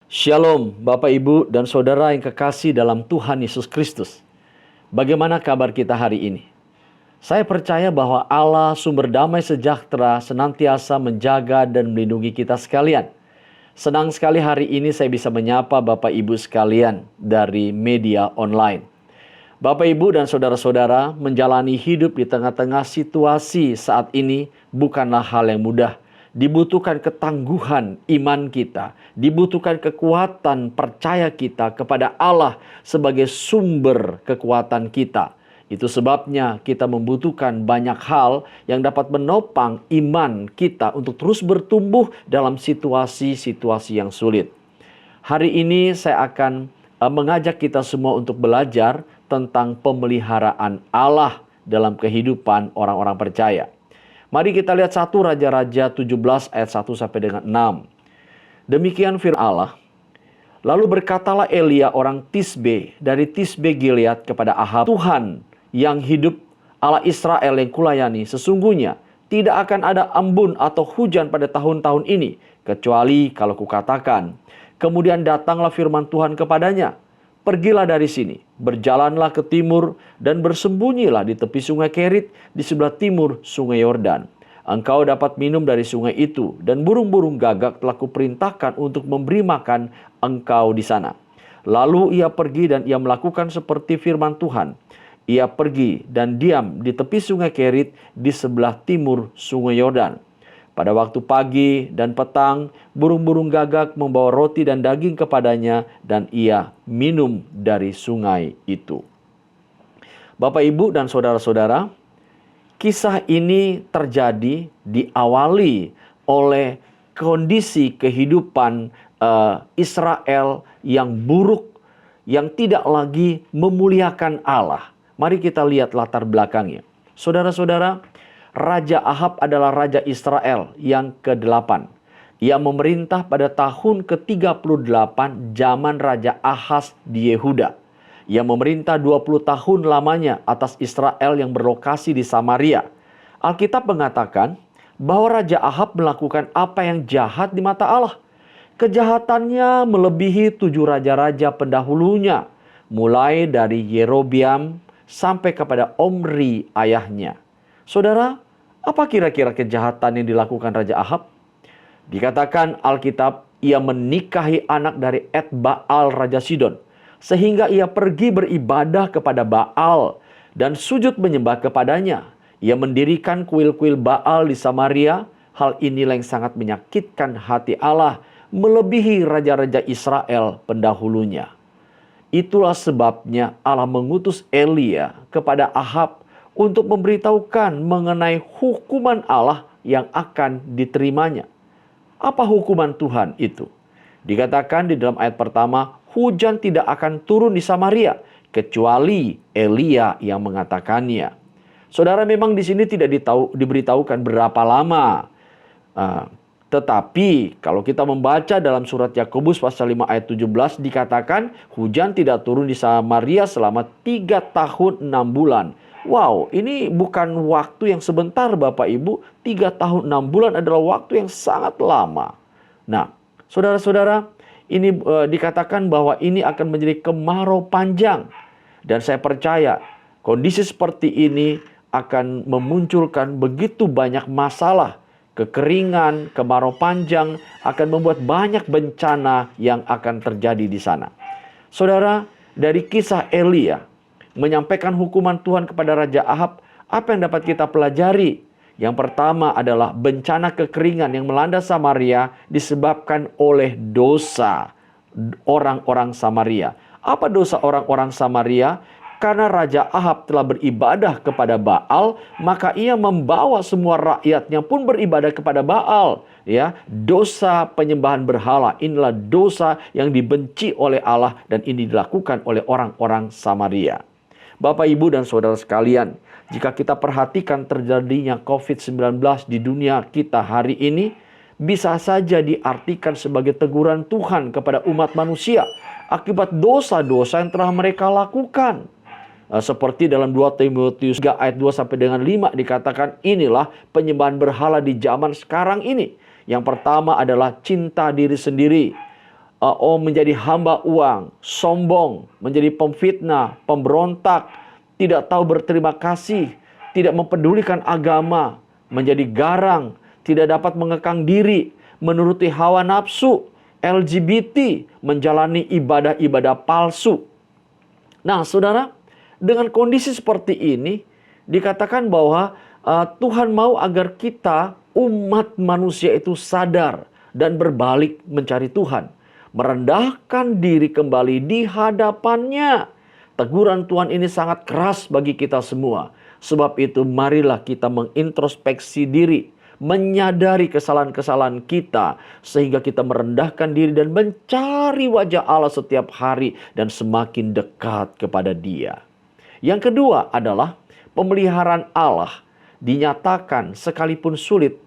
Shalom, Bapak, Ibu, dan Saudara yang kekasih dalam Tuhan Yesus Kristus. Bagaimana kabar kita hari ini? Saya percaya bahwa Allah sumber damai sejahtera senantiasa menjaga dan melindungi kita sekalian. Senang sekali hari ini saya bisa menyapa Bapak Ibu sekalian dari media online. Bapak, Ibu, dan saudara-saudara menjalani hidup di tengah-tengah situasi saat ini bukanlah hal yang mudah. Dibutuhkan ketangguhan iman kita, dibutuhkan kekuatan percaya kita kepada Allah sebagai sumber kekuatan kita. Itu sebabnya kita membutuhkan banyak hal yang dapat menopang iman kita untuk terus bertumbuh dalam situasi-situasi yang sulit. Hari ini saya akan mengajak kita semua untuk belajar tentang pemeliharaan Allah dalam kehidupan orang-orang percaya. Mari kita lihat 1 Raja-Raja 17 ayat 1 sampai dengan 6. Demikian firman Allah. Lalu berkatalah Elia orang Tisbe dari Tisbe Gilead kepada Ahab, Tuhan yang hidup, Allah Israel yang kulayani, sesungguhnya tidak akan ada embun atau hujan pada tahun-tahun ini, kecuali kalau kukatakan. Kemudian datanglah firman Tuhan kepadanya, pergilah dari sini, berjalanlah ke timur dan bersembunyilah di tepi sungai Kerit di sebelah timur sungai Yordan. Engkau dapat minum dari sungai itu dan burung-burung gagak telah kuperintahkan untuk memberi makan engkau di sana. Lalu ia pergi dan ia melakukan seperti firman Tuhan. Ia pergi dan diam di tepi sungai Kerit di sebelah timur sungai Yordan. Pada waktu pagi dan petang, burung-burung gagak membawa roti dan daging kepadanya, dan ia minum dari sungai itu. Bapak, Ibu, dan saudara-saudara, kisah ini terjadi diawali oleh kondisi kehidupan Israel yang buruk, yang tidak lagi memuliakan Allah. Mari kita lihat latar belakangnya. Saudara-saudara, Raja Ahab adalah Raja Israel yang ke-8. Ia memerintah pada tahun ke-38 zaman Raja Ahaz di Yehuda. Ia memerintah 20 tahun lamanya atas Israel yang berlokasi di Samaria. Alkitab mengatakan bahwa Raja Ahab melakukan apa yang jahat di mata Allah. Kejahatannya melebihi 7 raja-raja pendahulunya, mulai dari Yerobiam sampai kepada Omri ayahnya. Saudara, apa kira-kira kejahatan yang dilakukan Raja Ahab? Dikatakan Alkitab, ia menikahi anak dari Et-Baal Raja Sidon, sehingga ia pergi beribadah kepada Baal dan sujud menyembah kepadanya. Ia mendirikan kuil-kuil Baal di Samaria. Hal inilah yang sangat menyakitkan hati Allah, melebihi raja-raja Israel pendahulunya. Itulah sebabnya Allah mengutus Elia kepada Ahab untuk memberitahukan mengenai hukuman Allah yang akan diterimanya. Apa hukuman Tuhan itu? Dikatakan di dalam ayat pertama, hujan tidak akan turun di Samaria, kecuali Elia yang mengatakannya. Saudara, memang di sini tidak diberitahukan berapa lama. Tetapi kalau kita membaca dalam surat Yakobus pasal 5 ayat 17, dikatakan hujan tidak turun di Samaria selama 3 tahun 6 bulan. Wow, ini bukan waktu yang sebentar Bapak Ibu. 3 tahun 6 bulan adalah waktu yang sangat lama. Nah, saudara-saudara, ini dikatakan bahwa ini akan menjadi kemarau panjang. Dan saya percaya kondisi seperti ini akan memunculkan begitu banyak masalah. Kekeringan, kemarau panjang akan membuat banyak bencana yang akan terjadi di sana. Saudara, dari kisah Elia menyampaikan hukuman Tuhan kepada Raja Ahab, apa yang dapat kita pelajari? Yang pertama adalah bencana kekeringan yang melanda Samaria disebabkan oleh dosa orang-orang Samaria. Apa dosa orang-orang Samaria? Karena Raja Ahab telah beribadah kepada Baal, maka ia membawa semua rakyatnya pun beribadah kepada Baal. Ya, dosa penyembahan berhala inilah dosa yang dibenci oleh Allah, dan ini dilakukan oleh orang-orang Samaria. Bapak, Ibu, dan saudara sekalian, jika kita perhatikan terjadinya COVID-19 di dunia kita hari ini, bisa saja diartikan sebagai teguran Tuhan kepada umat manusia akibat dosa-dosa yang telah mereka lakukan. Seperti dalam 2 Timotius 3 ayat 2 sampai dengan 5 dikatakan, inilah penyembahan berhala di zaman sekarang ini. Yang pertama adalah cinta diri sendiri. menjadi hamba uang, sombong, menjadi pemfitnah, pemberontak, tidak tahu berterima kasih, tidak mempedulikan agama, menjadi garang, tidak dapat mengekang diri, menuruti hawa nafsu, LGBT, menjalani ibadah-ibadah palsu. Nah, saudara, dengan kondisi seperti ini, dikatakan bahwa Tuhan mau agar kita, umat manusia itu sadar dan berbalik mencari Tuhan. Merendahkan diri kembali di hadapannya. Teguran Tuhan ini sangat keras bagi kita semua. Sebab itu marilah kita mengintrospeksi diri, menyadari kesalahan-kesalahan kita, sehingga kita merendahkan diri dan mencari wajah Allah setiap hari dan semakin dekat kepada Dia. Yang kedua adalah pemeliharaan Allah dinyatakan sekalipun sulit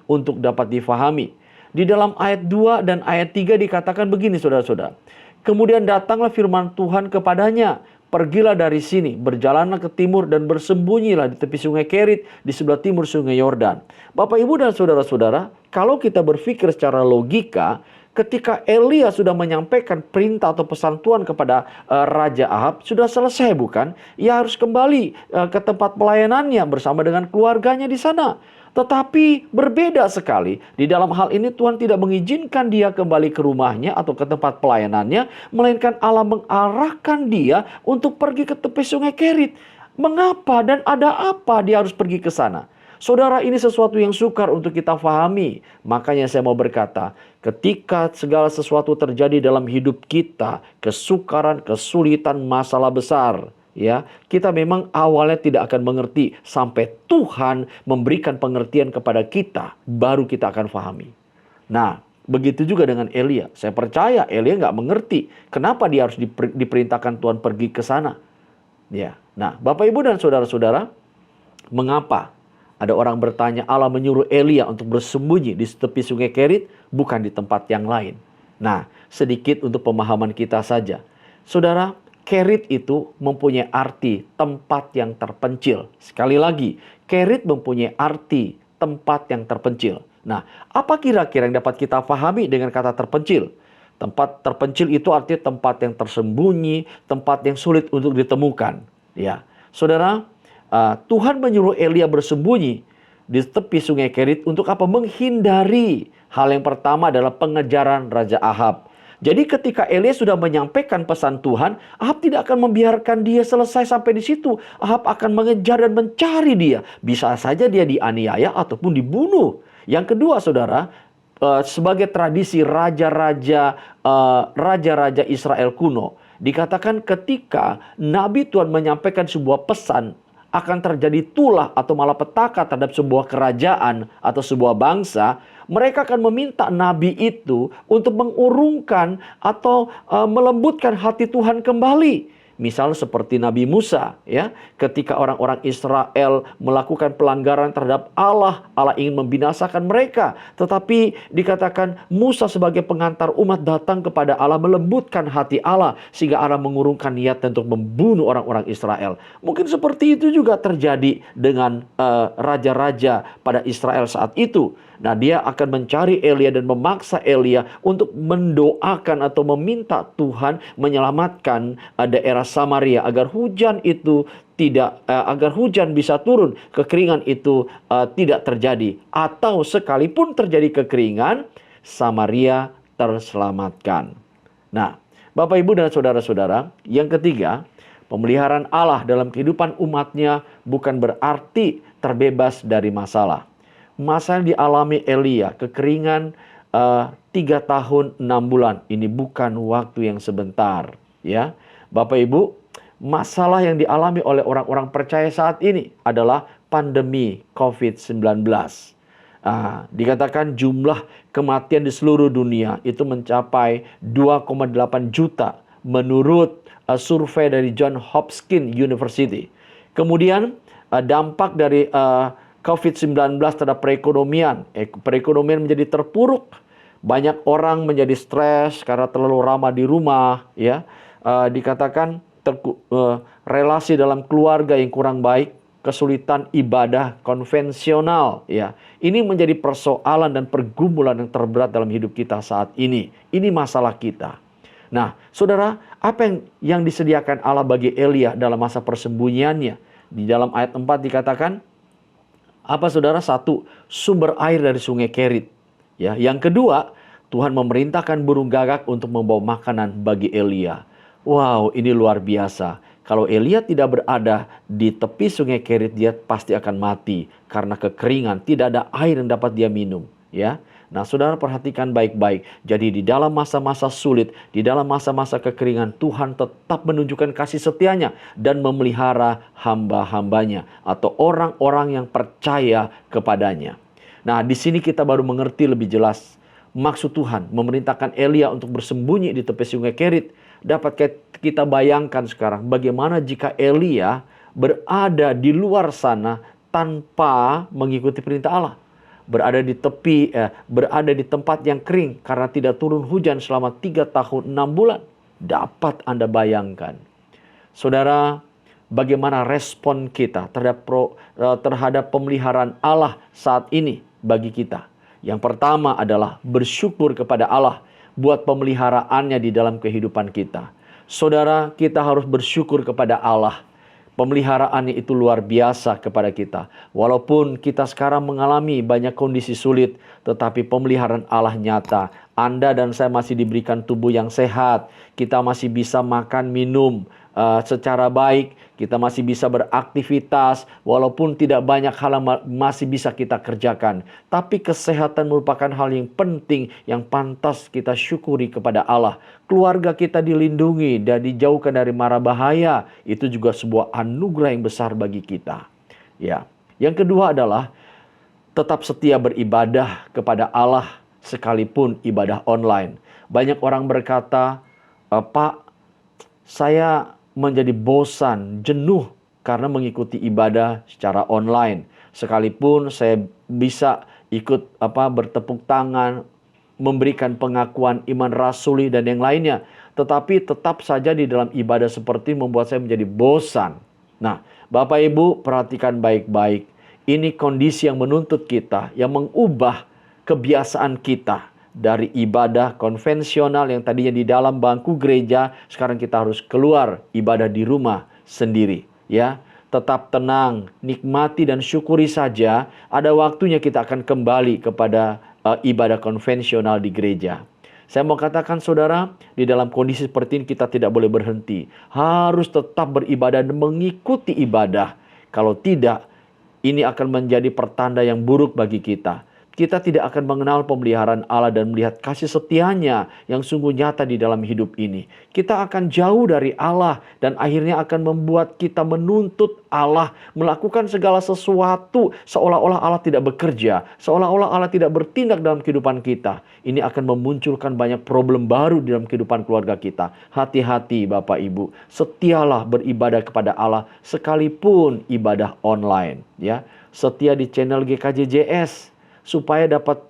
untuk dapat difahami. Di dalam ayat 2 dan ayat 3 dikatakan begini, saudara-saudara. Kemudian datanglah firman Tuhan kepadanya, pergilah dari sini, berjalanlah ke timur dan bersembunyilah di tepi sungai Kerit di sebelah timur sungai Yordan. Bapak, Ibu, dan saudara-saudara, kalau kita berpikir secara logika, ketika Elia sudah menyampaikan perintah atau pesan Tuhan kepada Raja Ahab, sudah selesai bukan? Ia harus kembali ke tempat pelayanannya bersama dengan keluarganya di sana. Tetapi berbeda sekali. Di dalam hal ini Tuhan tidak mengizinkan dia kembali ke rumahnya atau ke tempat pelayanannya, melainkan Allah mengarahkan dia untuk pergi ke tepi sungai Kerit. Mengapa dan ada apa dia harus pergi ke sana? Saudara, ini sesuatu yang sukar untuk kita fahami. Makanya saya mau berkata, ketika segala sesuatu terjadi dalam hidup kita, kesukaran, kesulitan, masalah besar, ya, kita memang awalnya tidak akan mengerti sampai Tuhan memberikan pengertian kepada kita, baru kita akan fahami. Nah, begitu juga dengan Elia. Saya percaya Elia nggak mengerti kenapa dia harus diperintahkan Tuhan pergi ke sana. Ya, nah, Bapak, Ibu, dan saudara-saudara, mengapa ada orang bertanya Allah menyuruh Elia untuk bersembunyi di tepi sungai Kerit, bukan di tempat yang lain? Nah, sedikit untuk pemahaman kita saja, saudara. Kerit itu mempunyai arti tempat yang terpencil. Sekali lagi, Kerit mempunyai arti tempat yang terpencil. Nah, apa kira-kira yang dapat kita pahami dengan kata terpencil? Tempat terpencil itu artinya tempat yang tersembunyi, tempat yang sulit untuk ditemukan. Ya, saudara, Tuhan menyuruh Elia bersembunyi di tepi sungai Kerit untuk apa? Menghindari. Hal yang pertama adalah pengejaran Raja Ahab. Jadi ketika Elia sudah menyampaikan pesan Tuhan, Ahab tidak akan membiarkan dia selesai sampai di situ. Ahab akan mengejar dan mencari dia. Bisa saja dia dianiaya ataupun dibunuh. Yang kedua, saudara, sebagai tradisi raja-raja Israel kuno, dikatakan ketika Nabi Tuhan menyampaikan sebuah pesan, akan terjadi tulah atau malapetaka terhadap sebuah kerajaan atau sebuah bangsa, mereka akan meminta nabi itu untuk mengurungkan atau melembutkan hati Tuhan kembali. Misal seperti Nabi Musa, ya, ketika orang-orang Israel melakukan pelanggaran terhadap Allah, Allah ingin membinasakan mereka. Tetapi dikatakan Musa sebagai pengantar umat datang kepada Allah, melembutkan hati Allah, sehingga Allah mengurungkan niat untuk membunuh orang-orang Israel. Mungkin seperti itu juga terjadi dengan raja-raja pada Israel saat itu. Nah, dia akan mencari Elia dan memaksa Elia untuk mendoakan atau meminta Tuhan menyelamatkan daerah Samaria agar hujan itu agar hujan bisa turun, kekeringan itu tidak terjadi, atau sekalipun terjadi kekeringan, Samaria terselamatkan. Nah, Bapak, Ibu, dan saudara-saudara, yang ketiga, pemeliharaan Allah dalam kehidupan umatnya bukan berarti terbebas dari masalah. Masalah yang dialami Elia, kekeringan 3 tahun 6 bulan, ini bukan waktu yang sebentar, ya. Bapak, Ibu, masalah yang dialami oleh orang-orang percaya saat ini adalah pandemi COVID-19. Dikatakan jumlah kematian di seluruh dunia itu mencapai 2,8 juta menurut survei dari Johns Hopkins University. Kemudian dampak dari COVID-19 terhadap perekonomian. Perekonomian menjadi terpuruk. Banyak orang menjadi stres karena terlalu lama di rumah, ya. Dikatakan relasi dalam keluarga yang kurang baik, kesulitan ibadah konvensional, ya. Ini menjadi persoalan dan pergumulan yang terberat dalam hidup kita saat ini. Ini masalah kita. Nah, saudara, apa yang disediakan Allah bagi Elia dalam masa persembunyiannya? Di dalam ayat 4 dikatakan, apa saudara? Satu, sumber air dari sungai Kerit. Ya, yang kedua, Tuhan memerintahkan burung gagak untuk membawa makanan bagi Elia. Wow, ini luar biasa. Kalau Elia tidak berada di tepi sungai Kerit, dia pasti akan mati karena kekeringan, tidak ada air yang dapat dia minum, ya. Nah, saudara perhatikan baik-baik. Jadi di dalam masa-masa sulit, di dalam masa-masa kekeringan, Tuhan tetap menunjukkan kasih setianya dan memelihara hamba-hambanya atau orang-orang yang percaya kepadanya. Nah, di sini kita baru mengerti lebih jelas maksud Tuhan memerintahkan Elia untuk bersembunyi di tepi sungai Kerit. Dapat kita bayangkan sekarang bagaimana jika Elia berada di luar sana tanpa mengikuti perintah Allah. Berada di tepi, berada di tempat yang kering karena tidak turun hujan selama 3 tahun 6 bulan. Dapat Anda bayangkan. Saudara, bagaimana respon kita terhadap pemeliharaan Allah saat ini bagi kita? Yang pertama adalah bersyukur kepada Allah buat pemeliharaannya di dalam kehidupan kita. Saudara, kita harus bersyukur kepada Allah. Pemeliharaannya itu luar biasa kepada kita. Walaupun kita sekarang mengalami banyak kondisi sulit, tetapi pemeliharaan Allah nyata. Anda dan saya masih diberikan tubuh yang sehat. Kita masih bisa makan, minum secara baik. Kita masih bisa beraktivitas. Walaupun tidak banyak hal yang masih bisa kita kerjakan. Tapi kesehatan merupakan hal yang penting, yang pantas kita syukuri kepada Allah. Keluarga kita dilindungi dan dijauhkan dari mara bahaya. Itu juga sebuah anugerah yang besar bagi kita. Ya. Yang kedua adalah tetap setia beribadah kepada Allah sekalipun ibadah online. Banyak orang berkata, Pak, saya menjadi bosan, jenuh karena mengikuti ibadah secara online. Sekalipun saya bisa ikut bertepuk tangan, memberikan pengakuan iman rasuli dan yang lainnya, tetapi tetap saja di dalam ibadah seperti membuat saya menjadi bosan. Nah, Bapak Ibu perhatikan baik-baik. Ini kondisi yang menuntut kita, yang mengubah kebiasaan kita. Dari ibadah konvensional yang tadinya di dalam bangku gereja, sekarang kita harus keluar ibadah di rumah sendiri, ya. Tetap tenang, nikmati dan syukuri saja. Ada waktunya kita akan kembali kepada ibadah konvensional di gereja. Saya mau katakan saudara, di dalam kondisi seperti ini kita tidak boleh berhenti. Harus tetap beribadah dan mengikuti ibadah. Kalau tidak, ini akan menjadi pertanda yang buruk bagi kita. Kita tidak akan mengenal pemeliharaan Allah dan melihat kasih setianya yang sungguh nyata di dalam hidup ini. Kita akan jauh dari Allah dan akhirnya akan membuat kita menuntut Allah melakukan segala sesuatu seolah-olah Allah tidak bekerja, seolah-olah Allah tidak bertindak dalam kehidupan kita. Ini akan memunculkan banyak problem baru dalam kehidupan keluarga kita. Hati-hati Bapak Ibu, setialah beribadah kepada Allah sekalipun ibadah online, ya. Setia di channel GKJJS supaya dapat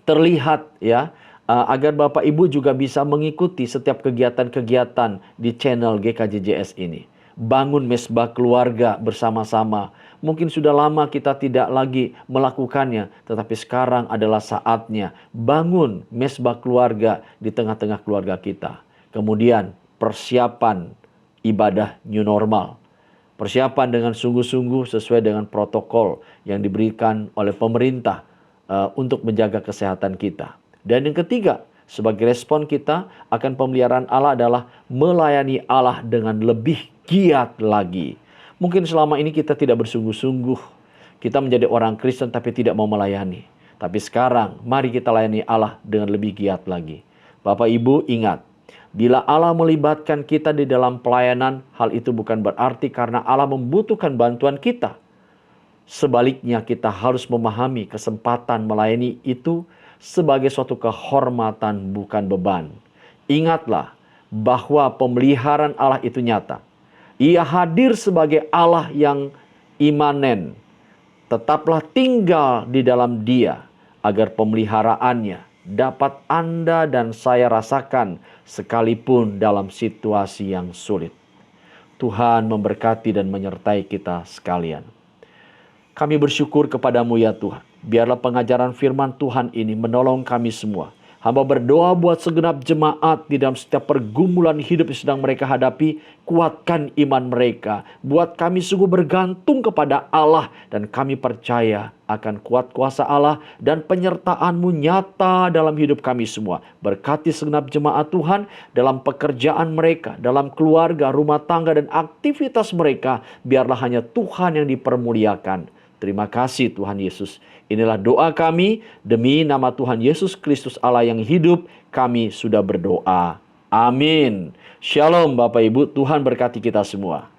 terlihat, ya, agar Bapak Ibu juga bisa mengikuti setiap kegiatan-kegiatan di channel GKJJS ini. Bangun mesbah keluarga bersama-sama. Mungkin sudah lama kita tidak lagi melakukannya, tetapi sekarang adalah saatnya bangun mesbah keluarga di tengah-tengah keluarga kita. Kemudian persiapan ibadah new normal. Persiapan dengan sungguh-sungguh sesuai dengan protokol yang diberikan oleh pemerintah untuk menjaga kesehatan kita. Dan yang ketiga, sebagai respon kita akan pemeliharaan Allah adalah melayani Allah dengan lebih giat lagi. Mungkin selama ini kita tidak bersungguh-sungguh. Kita menjadi orang Kristen tapi tidak mau melayani. Tapi sekarang mari kita layani Allah dengan lebih giat lagi. Bapak Ibu ingat, bila Allah melibatkan kita di dalam pelayanan, hal itu bukan berarti karena Allah membutuhkan bantuan kita. Sebaliknya kita harus memahami kesempatan melayani itu sebagai suatu kehormatan bukan beban. Ingatlah bahwa pemeliharaan Allah itu nyata. Ia hadir sebagai Allah yang imanen. Tetaplah tinggal di dalam Dia agar pemeliharaannya dapat Anda dan saya rasakan sekalipun dalam situasi yang sulit. Tuhan memberkati dan menyertai kita sekalian. Kami bersyukur kepadamu ya Tuhan. Biarlah pengajaran firman Tuhan ini menolong kami semua. Hamba berdoa buat segenap jemaat di dalam setiap pergumulan hidup yang sedang mereka hadapi. Kuatkan iman mereka. Buat kami sungguh bergantung kepada Allah. Dan kami percaya akan kuat kuasa Allah dan penyertaan-Mu nyata dalam hidup kami semua. Berkati segenap jemaat Tuhan dalam pekerjaan mereka, dalam keluarga, rumah tangga, dan aktivitas mereka. Biarlah hanya Tuhan yang dipermuliakan. Terima kasih Tuhan Yesus. Inilah doa kami demi nama Tuhan Yesus Kristus Allah yang hidup. Kami sudah berdoa. Amin. Shalom Bapak Ibu, Tuhan berkati kita semua.